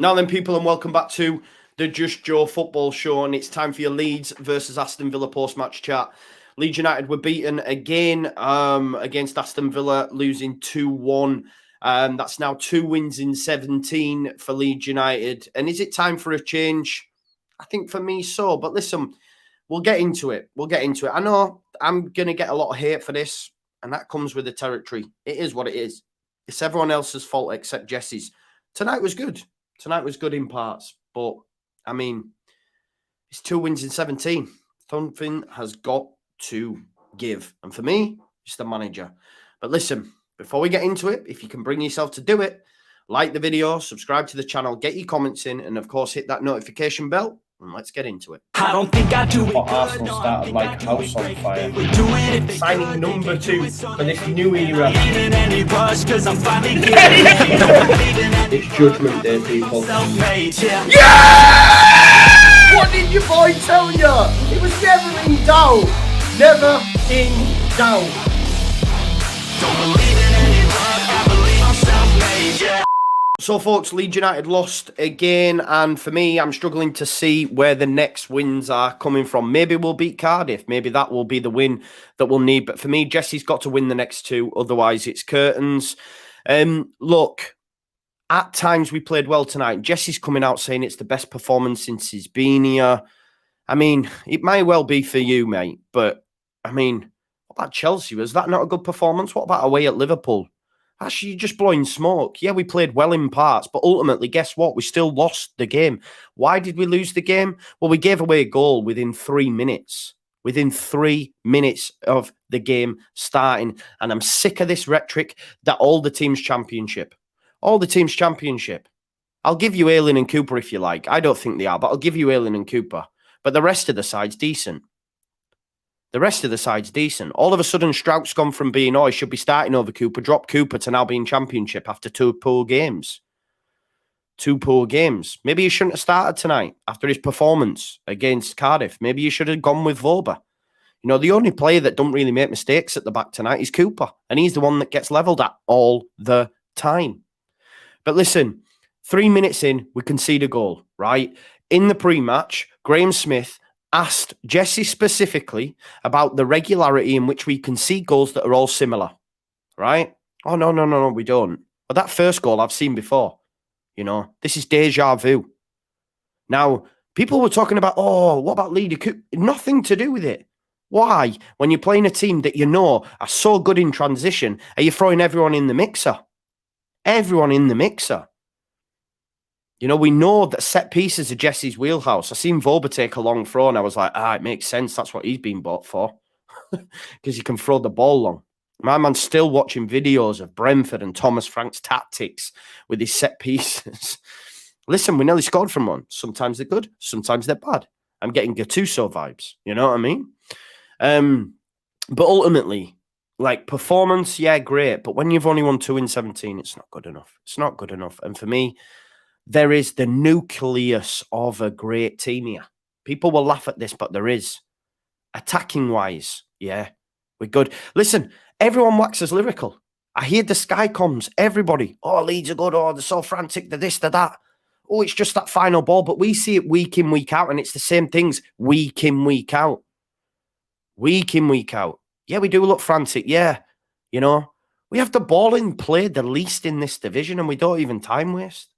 Now then, people, and welcome back to the Just Joe football show, and it's time for your Leeds versus Aston Villa post-match chat. Leeds United were beaten again against Aston Villa, losing 2-1. That's now 2 wins in 17 for Leeds United. And is it time for a change? I think for me so. But listen, we'll get into it. I know I'm going to get a lot of hate for this, and that comes with the territory. It is what it is. It's everyone else's fault except Jesse's. Tonight was good. Tonight was good in parts, but, I mean, it's 2 wins in 17. Something has got to give. And for me, it's the manager. But listen, before we get into it, if you can bring yourself to do it, like the video, subscribe to the channel, get your comments in, and, of course, hit that notification bell, and let's get into it. I don't think I do it. Arsenal started like house on fire. Signing number 2 for this new era. It's Judgment Day, people. Yeah! What did your boy tell you? It was never in doubt. Never in doubt. Don't believe in any luck, I believe I'm self-made, yeah. So, folks, Leeds United lost again, and for me, I'm struggling to see where the next wins are coming from. Maybe we'll beat Cardiff. Maybe that will be the win that we'll need. But for me, Jesse's got to win the next 2. Otherwise, it's curtains. Look, at times we played well tonight. Jesse's coming out saying it's the best performance since he's been here. I mean, it may well be for you, mate. But, I mean, what about Chelsea? Was that not a good performance? What about away at Liverpool? Actually, you're just blowing smoke. Yeah, we played well in parts, but ultimately, guess what? We still lost the game. Why did we lose the game? Well, we gave away a goal within 3 minutes. Within 3 minutes of the game starting. And I'm sick of this rhetoric that all the teams championship. All the teams championship. I'll give you Ayling and Cooper if you like. I don't think they are, but I'll give you Ayling and Cooper. But the rest of the side's decent. The rest of the side's decent. All of a sudden, Strout's gone from being, he should be starting over Cooper, drop Cooper to now being championship after 2 poor games. 2 poor games. Maybe he shouldn't have started tonight after his performance against Cardiff. Maybe he should have gone with Voba. You know, the only player that don't really make mistakes at the back tonight is Cooper. And he's the one that gets levelled at all the time. But listen, 3 minutes in, we concede a goal, right? In the pre-match, Graham Smith asked Jesse specifically about the regularity in which we concede goals that are all similar, right? Oh, no, we don't. But that first goal I've seen before. You know, this is deja vu. Now, people were talking about, what about Leader Cook? Nothing to do with it. Why? When you're playing a team that you know are so good in transition, are you throwing everyone in the mixer? Everyone in the mixer. You know, we know that set pieces are Jesse's wheelhouse. I seen Voba take a long throw and I was like, it makes sense. That's what he's been bought for. Because he can throw the ball long. My man's still watching videos of Brentford and Thomas Frank's tactics with his set pieces. Listen, we nearly scored from one. Sometimes they're good. Sometimes they're bad. I'm getting Gattuso vibes. You know what I mean? But ultimately, like performance, yeah, great. But when you've only won 2 in 17, it's not good enough. It's not good enough. And for me, there is the nucleus of a great team here. People will laugh at this, but there is. Attacking-wise, yeah, we're good. Listen, everyone waxes lyrical. I hear the Sky comms, everybody. Leeds are good. They're so frantic. They're this, they're that. It's just that final ball. But we see it week in, week out, and it's the same things week in, week out. Week in, week out. Yeah, we do look frantic. Yeah, you know, we have the ball in play the least in this division, and we don't even time waste.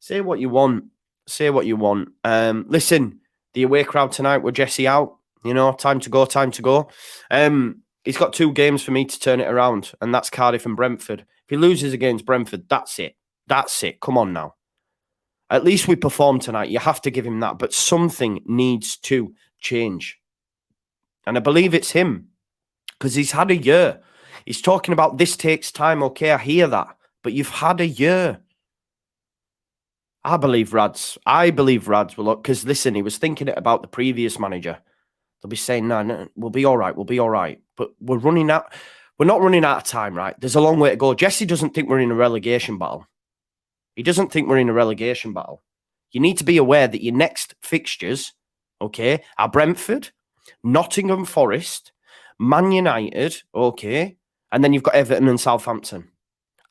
Say what you want. Say what you want. Listen, the away crowd tonight with Jesse out. You know, time to go, time to go. He's got 2 games for me to turn it around, and that's Cardiff and Brentford. If he loses against Brentford, that's it. That's it. Come on now. At least we performed tonight. You have to give him that. But something needs to change. And I believe it's him. Because he's had a year. He's talking about this takes time. Okay, I hear that. But you've had a year. I believe Rads will look, because listen, he was thinking it about the previous manager. They'll be saying, no, we'll be all right. But we're running out. We're not running out of time, right? There's a long way to go. Jesse doesn't think we're in a relegation battle. He doesn't think we're in a relegation battle. You need to be aware that your next fixtures, okay, are Brentford, Nottingham Forest, Man United, okay, and then you've got Everton and Southampton.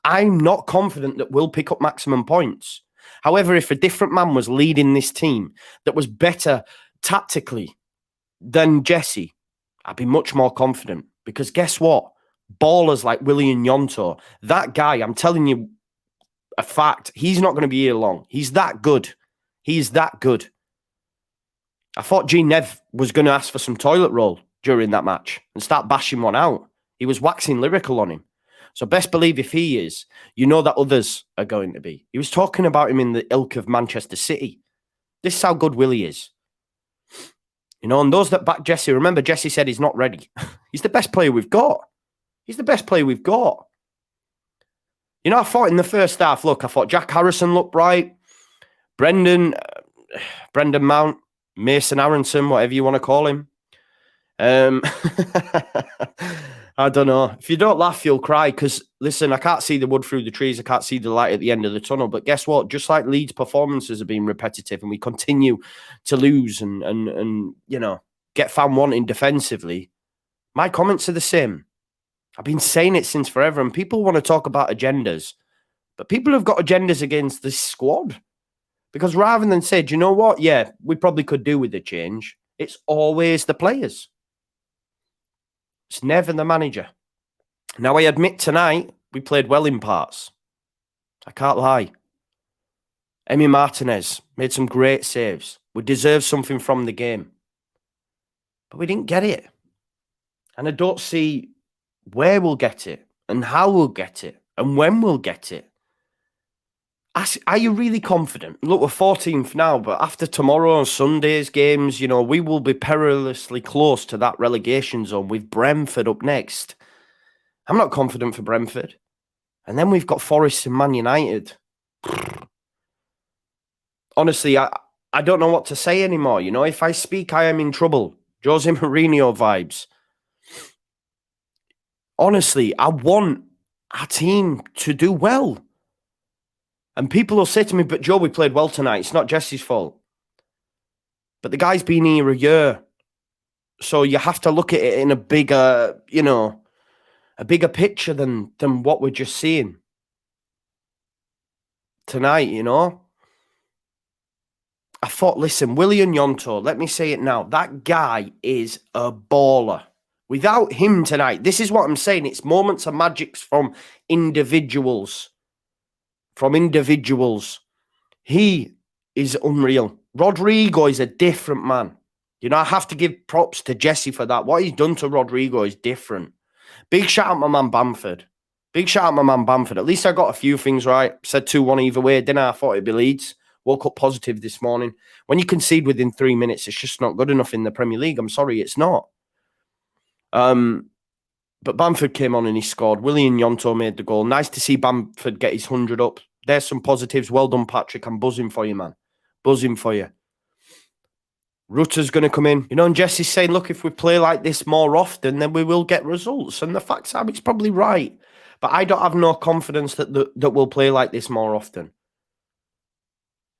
I'm not confident that we'll pick up maximum points. However, if a different man was leading this team that was better tactically than Jesse, I'd be much more confident. Because guess what? Ballers like Willian Yonto, that guy, I'm telling you a fact, he's not going to be here long. He's that good. He's that good. I thought G Nev was going to ask for some toilet roll during that match and start bashing one out. He was waxing lyrical on him. So best believe if he is, you know that others are going to be. He was talking about him in the ilk of Manchester City. This is how good Willie is. You know, and those that back Jesse, remember Jesse said he's not ready. He's the best player we've got. He's the best player we've got. You know, I thought in the first half, look, I thought Jack Harrison looked right. Brendan Mount, Mason Aronson, whatever you want to call him. I don't know. If you don't laugh, you'll cry. Because, listen, I can't see the wood through the trees. I can't see the light at the end of the tunnel. But guess what? Just like Leeds' performances have been repetitive and we continue to lose and you know, get found wanting defensively, my comments are the same. I've been saying it since forever. And people want to talk about agendas. But people have got agendas against this squad. Because rather than say, do you know what? Yeah, we probably could do with a change. It's always the players. It's never the manager. Now, I admit tonight, we played well in parts. I can't lie. Emi Martinez made some great saves. We deserved something from the game. But we didn't get it. And I don't see where we'll get it and how we'll get it and when we'll get it. Are you really confident? Look, we're 14th now, but after tomorrow and Sunday's games, you know, we will be perilously close to that relegation zone with Brentford up next. I'm not confident for Brentford. And then we've got Forest and Man United. Honestly, I don't know what to say anymore. You know, if I speak, I am in trouble. Jose Mourinho vibes. Honestly, I want our team to do well. And people will say to me, but Joe, we played well tonight. It's not Jesse's fault. But the guy's been here a year. So you have to look at it in a bigger, you know, a bigger picture than what we're just seeing tonight, you know. I thought, listen, Willian Yonto, let me say it now. That guy is a baller. Without him tonight, this is what I'm saying. It's moments of magics from individuals. He is unreal. Rodrigo is a different man. You know, I have to give props to Jesse for that. What he's done to Rodrigo is different. Big shout out my man Bamford. At least I got a few things right. Said 2-1 either way, didn't I? I thought it'd be Leeds. Woke up positive this morning. When you concede within 3 minutes, it's just not good enough in the Premier League. I'm sorry, it's not. But Bamford came on and he scored. Willian Yonto made the goal. Nice to see Bamford get his 100 up. There's some positives. Well done, Patrick. I'm buzzing for you, man. Buzzing for you. Rutter's going to come in. You know, and Jesse's saying, look, if we play like this more often, then we will get results. And the facts are, it's probably right. But I don't have no confidence that we'll play like this more often.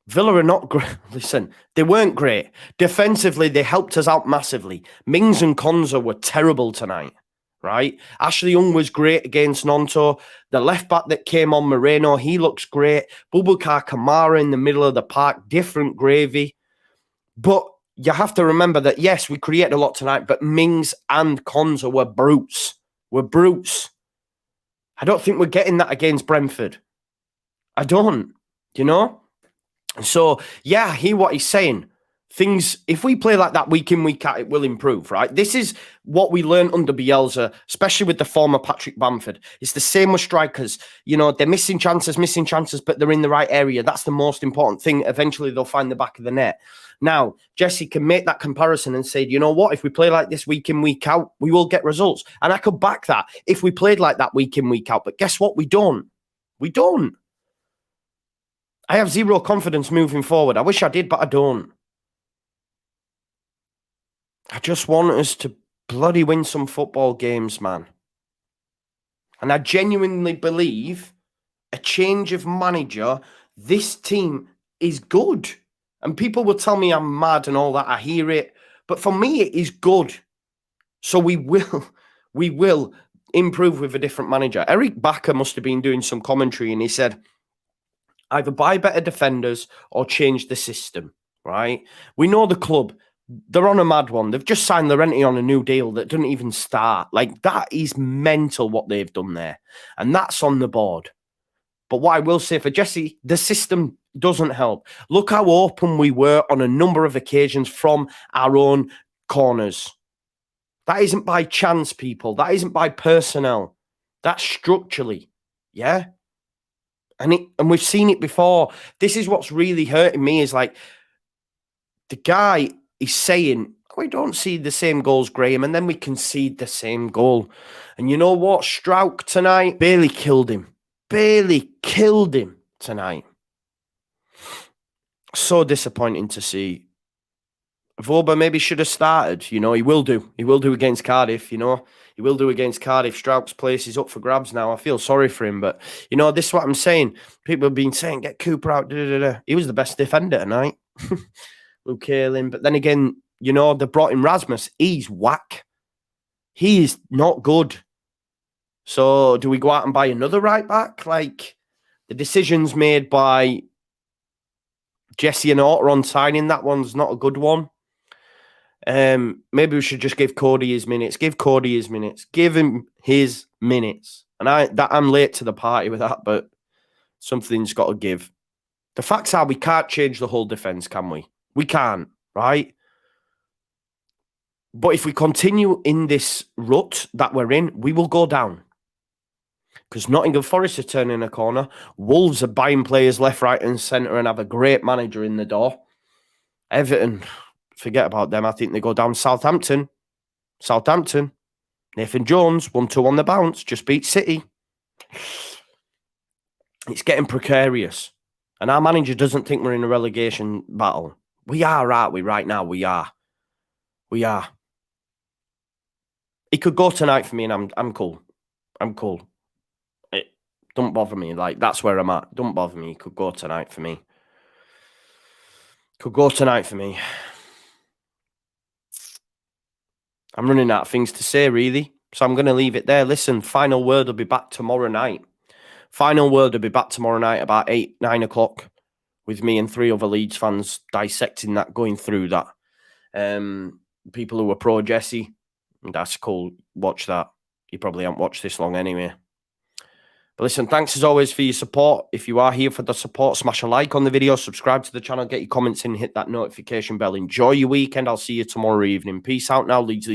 Villa are not great. Listen, they weren't great. Defensively, they helped us out massively. Mings and Konza were terrible tonight. Right? Ashley Young was great against Nonto. The left back that came on, Moreno, he looks great. Boubacar Kamara in the middle of the park, different gravy. But you have to remember that, yes, we created a lot tonight, but Mings and Konza were brutes. I don't think we're getting that against Brentford. I don't, you know? So, yeah, I hear what he's saying. Things, if we play like that week in, week out, it will improve, right? This is what we learned under Bielsa, especially with the former Patrick Bamford. It's the same with strikers. You know, they're missing chances, but they're in the right area. That's the most important thing. Eventually, they'll find the back of the net. Now, Jesse can make that comparison and say, you know what? If we play like this week in, week out, we will get results. And I could back that if we played like that week in, week out. But guess what? We don't. I have zero confidence moving forward. I wish I did, but I don't. I just want us to bloody win some football games, man. And I genuinely believe a change of manager, this team is good. And people will tell me I'm mad and all that. I hear it. But for me, it is good. So we will improve with a different manager. Eric Bakker must have been doing some commentary and he said, Either buy better defenders or change the system, right? We know the club, they're on a mad one. They've just signed Llorente on a new deal that doesn't even start. Like, that is mental what they've done there. And that's on the board. But what I will say for Jesse, the system doesn't help. Look how open we were on a number of occasions from our own corners. That isn't by chance, people. That isn't by personnel. That's structurally. Yeah? And we've seen it before. This is what's really hurting me is like the guy is saying, we don't see the same goals, Graham, and then we concede the same goal. And you know what? Strauch tonight barely killed him. Barely killed him tonight. So disappointing to see. Voba maybe should have started. You know, he will do. He will do against Cardiff, you know. He will do against Cardiff. Strauch's place is up for grabs now. I feel sorry for him. But, you know, this is what I'm saying. People have been saying, get Cooper out. He was the best defender tonight. Luke Ayling. But then again, you know, they brought in Rasmus. He's whack. He is not good. So do we go out and buy another right back? Like, the decisions made by Jesse and Orta on signing, that one's not a good one. Maybe we should just give Cody his minutes. Give Cody his minutes. Give him his minutes. And I'm late to the party with that, but something's got to give. The facts are we can't change the whole defence, can we? We can't, right? But if we continue in this rut that we're in, we will go down. Because Nottingham Forest are turning a corner. Wolves are buying players left, right and centre and have a great manager in the door. Everton, forget about them. I think they go down. Southampton. Nathan Jones, 1-2 on the bounce. Just beat City. It's getting precarious. And our manager doesn't think we're in a relegation battle. We are, aren't we? Right now, we are. We are. He could go tonight for me and I'm cool. I'm cool. Don't bother me. Like, that's where I'm at. Don't bother me. He could go tonight for me. Could go tonight for me. I'm running out of things to say, really. So I'm going to leave it there. Listen, final word will be back tomorrow night. Final word will be back tomorrow night about 8, 9 o'clock with me and 3 other Leeds fans dissecting that, going through that. People who are pro Jesse, that's cool. Watch that. You probably haven't watched this long anyway. But listen, thanks as always for your support. If you are here for the support, smash a like on the video, subscribe to the channel, get your comments in, hit that notification bell. Enjoy your weekend. I'll see you tomorrow evening. Peace out now, Leeds.